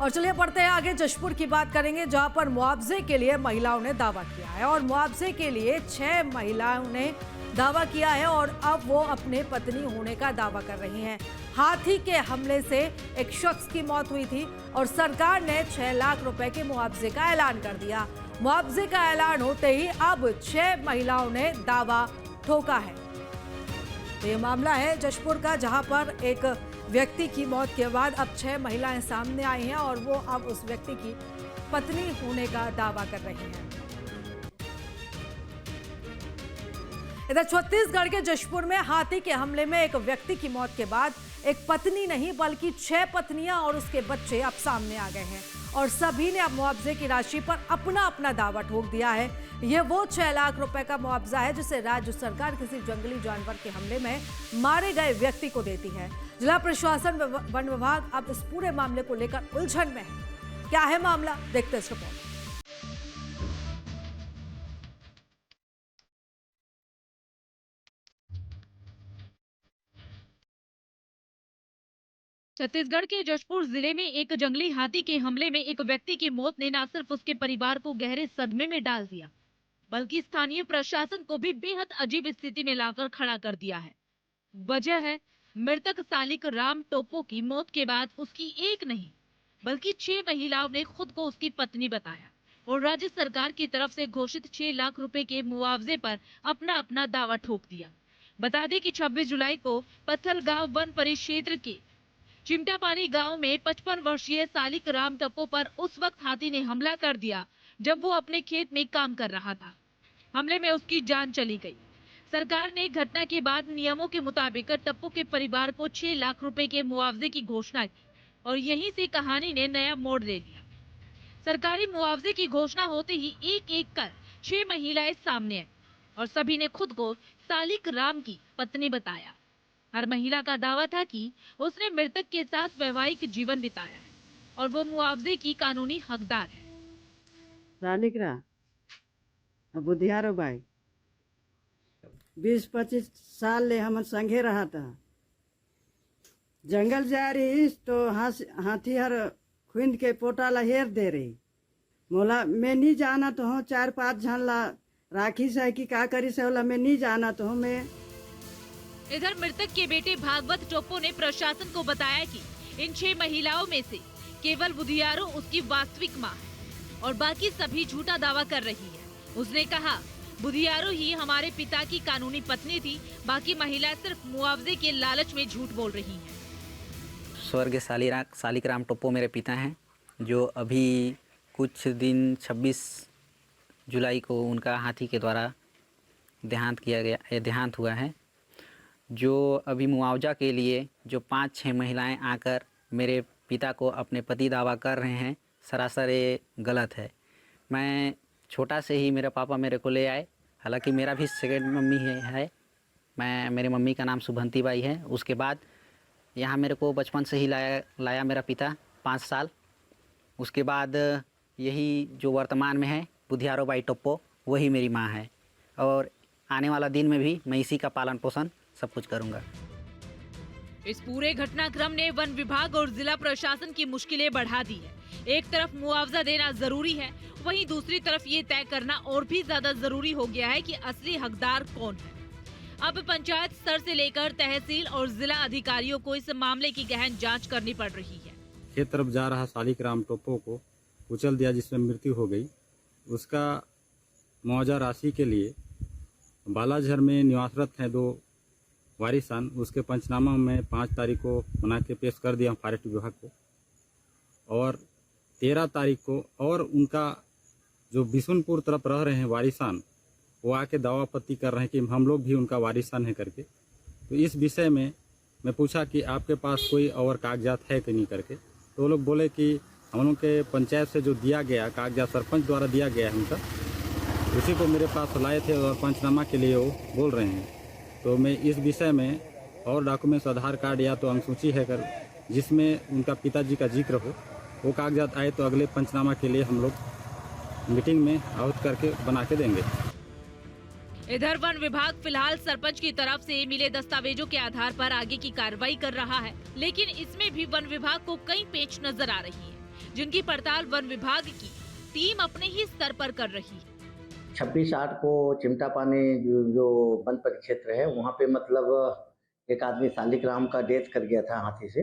और चलिए बढ़ते हैं आगे, जशपुर की बात करेंगे जहां पर मुआवजे के लिए महिलाओं ने दावा किया है और मुआवजे के लिए 6 महिलाओं ने दावा किया है और अब वो अपने पत्नी होने का दावा कर रही हैं। हाथी के हमले से एक शख्स की मौत हुई थी और सरकार ने 6 लाख रुपए के मुआवजे का ऐलान कर दिया। मुआवजे का ऐलान होते ही अब 6 महिलाओं ने दावा ठोका है। तो ये मामला है जशपुर का, जहां पर एक व्यक्ति की मौत के बाद अब 6 महिलाएं सामने आई हैं और वो अब उस व्यक्ति की पत्नी होने का दावा कर रही हैं। इधर छत्तीसगढ़ के जशपुर में हाथी के हमले में एक व्यक्ति की मौत के बाद एक पत्नी नहीं बल्कि 6 पत्नियां और उसके बच्चे अब सामने आ गए हैं और सभी ने अब मुआवजे की राशि पर अपना अपना दावा ठोक दिया है। ये वो 6 लाख रुपए का मुआवजा है जिसे राज्य सरकार किसी जंगली जानवर के हमले में मारे गए व्यक्ति को देती है। जिला प्रशासन वन विभाग अब इस पूरे मामले को लेकर उलझन में है। क्या है मामला, देखते हैं इस रिपोर्ट। छत्तीसगढ़ के जशपुर जिले में एक जंगली हाथी के हमले में एक व्यक्ति की मौत ने न सिर्फ उसके परिवार को गहरे सदमे में डाल दिया, बल्कि स्थानीय प्रशासन को भी बेहद अजीब स्थिति में लाकर खड़ा कर दिया है। वजह है मृतक सालिक राम टोप्पो की मौत के बाद उसकी एक नहीं बल्कि 6 महिलाओं ने खुद को उसकी पत्नी बताया और राज्य सरकार की तरफ से घोषित 6 लाख रुपए के मुआवजे पर अपना अपना दावा ठोक दिया। बता दें कि 26 जुलाई को पत्थलगांव वन परिक्षेत्र के चिमटापानी गांव में 55 वर्षीय सालिक राम टप्पो पर उस वक्त हाथी ने हमला कर दिया जब वो अपने खेत में काम कर रहा था। हमले में उसकी जान चली गई। सरकार ने घटना के बाद नियमों के मुताबिक टप्पो के परिवार को 6 लाख रुपए के मुआवजे की घोषणा की और यहीं से कहानी ने नया मोड़ ले लिया। सरकारी मुआवजे की घोषणा होते ही एक एक कर 6 महिलाएं सामने आई और सभी ने खुद को सालिक राम की पत्नी बताया। हर महिला का दावा था कि उसने मृतक के साथ वैवाहिक जीवन बिताया है और वो मुआवजे की कानूनी हकदार है। सालिक राम बुधियारो बाई 20-25 साल ले हम संगे रहा था। जंगल जा रही तो हाथी हर खुंद के पोटा ला हेर दे रही। मोला मैं नहीं जाना तो हूँ 4-5 जन ला राखी से कि का करी से होला मैं नहीं जाना तो हूँ मैं। इधर मृतक के बेटे भागवत टोप्पो ने प्रशासन को बताया कि इन 6 महिलाओं में से केवल बुधियारो उसकी वास्तविक मां है और बाकी सभी झूठा दावा कर रही है। उसने कहा बुधियारो ही हमारे पिता की कानूनी पत्नी थी, बाकी महिला सिर्फ मुआवजे के लालच में झूठ बोल रही हैं। स्वर्गीय सालिक राम टोप्पो मेरे पिता हैं, जो अभी कुछ दिन 26 जुलाई को उनका हाथी के द्वारा देहांत हुआ है। जो अभी मुआवजा के लिए जो 5-6 महिलाएं आकर मेरे पिता को अपने पति दावा कर रहे हैं, सरासर ये गलत है। मैं छोटा से ही मेरे पापा मेरे को ले आए, हालांकि मेरा भी सेकंड मम्मी है। मेरे मम्मी का नाम शुभंती बाई है। उसके बाद यहाँ मेरे को बचपन से ही लाया मेरा पिता 5 साल। उसके बाद यही जो वर्तमान में है बुधियारो बाई टोप्पो, वही मेरी माँ है और आने वाला दिन में भी मैं इसी का पालन पोषण सब कुछ करूँगा। इस पूरे घटनाक्रम ने वन विभाग और जिला प्रशासन की मुश्किलें बढ़ा दी है। एक तरफ मुआवजा देना जरूरी है, वहीं दूसरी तरफ ये तय करना और भी ज्यादा जरूरी हो गया है कि असली हकदार कौन है। अब पंचायत स्तर से लेकर तहसील और जिला अधिकारियों को इस मामले की गहन जांच करनी पड़ रही है। खेत तरफ जा रहा सालिक राम टोप्पो को कुचल दिया, जिसमें मृत्यु हो गई। उसका मुआवजा राशि के लिए बालाझर में निवासरत हैं 2 वारिसान, उसके पंचनामा में 5 तारीख को बना के पेश कर दिया फॉरेस्ट विभाग को और 13 तारीख को, और उनका जो बिशुनपुर तरफ रह रहे हैं वारिसान, वो आके दावा आपत्ति कर रहे हैं कि हम लोग भी उनका वारिसान है करके। तो इस विषय में मैं पूछा कि आपके पास कोई और कागजात है कि नहीं करके, तो वो लोग बोले कि हम लोग के पंचायत से जो दिया गया कागजात सरपंच द्वारा दिया गया है उनका, उसी को मेरे पास लाए थे और पंचनामा के लिए वो बोल रहे हैं। तो मैं इस विषय में और डॉक्यूमेंट्स, आधार कार्ड या तो अनुसूची है कर जिसमें उनका पिताजी का जिक्र हो, वो कागजात आए तो अगले पंचनामा के लिए हम लोग मीटिंग में आहूत करके बना के देंगे। इधर वन विभाग फिलहाल सरपंच की तरफ से मिले दस्तावेजों के आधार पर आगे की कार्रवाई कर रहा है, लेकिन इसमें भी वन विभाग को कई पेच नजर आ रही है। जिनकी पड़ताल वन विभाग की टीम अपने ही स्तर पर कर रही है। 26/8 को चिमटा पानी जो वन परिक्षेत्र है वहाँ पे मतलब एक आदमी शालिग्राम का डेथ कर गया था हाथी से।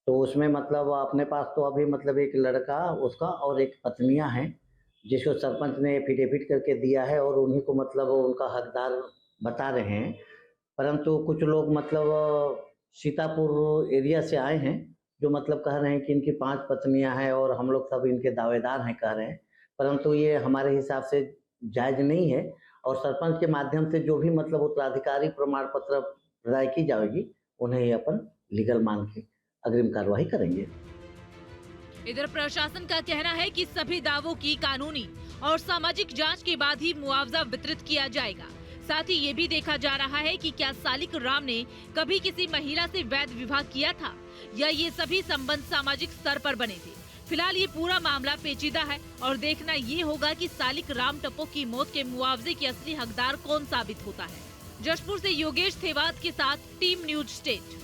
तो उसमें मतलब अपने पास तो अभी मतलब एक लड़का उसका और एक पत्नियां हैं जिसको सरपंच ने एफिडेविट करके दिया है और उन्हीं को मतलब उनका हकदार बता रहे हैं। परंतु कुछ लोग मतलब सीतापुर एरिया से आए हैं जो मतलब कह रहे हैं कि इनकी 5 पत्नियां हैं और हम लोग सब इनके दावेदार हैं कह रहे हैं। परंतु ये हमारे हिसाब से जायज़ नहीं है और सरपंच के माध्यम से जो भी मतलब उत्तराधिकारी प्रमाण पत्र प्रदाय की जाएगी उन्हें ये अपन लीगल मान के अग्रिम कार्रवाई करेंगे। इधर प्रशासन का कहना है कि सभी दावों की कानूनी और सामाजिक जांच के बाद ही मुआवजा वितरित किया जाएगा। साथ ही ये भी देखा जा रहा है कि क्या शालिग्राम ने कभी किसी महिला से वैध विवाह किया था या ये सभी संबंध सामाजिक स्तर पर बने थे। फिलहाल ये पूरा मामला पेचीदा है और देखना ये होगा कि शालिग्राम टप्पो की मौत के मुआवजे के असली हकदार कौन साबित होता है। जशपुर से योगेश थेवात के साथ टीम न्यूज स्टेट।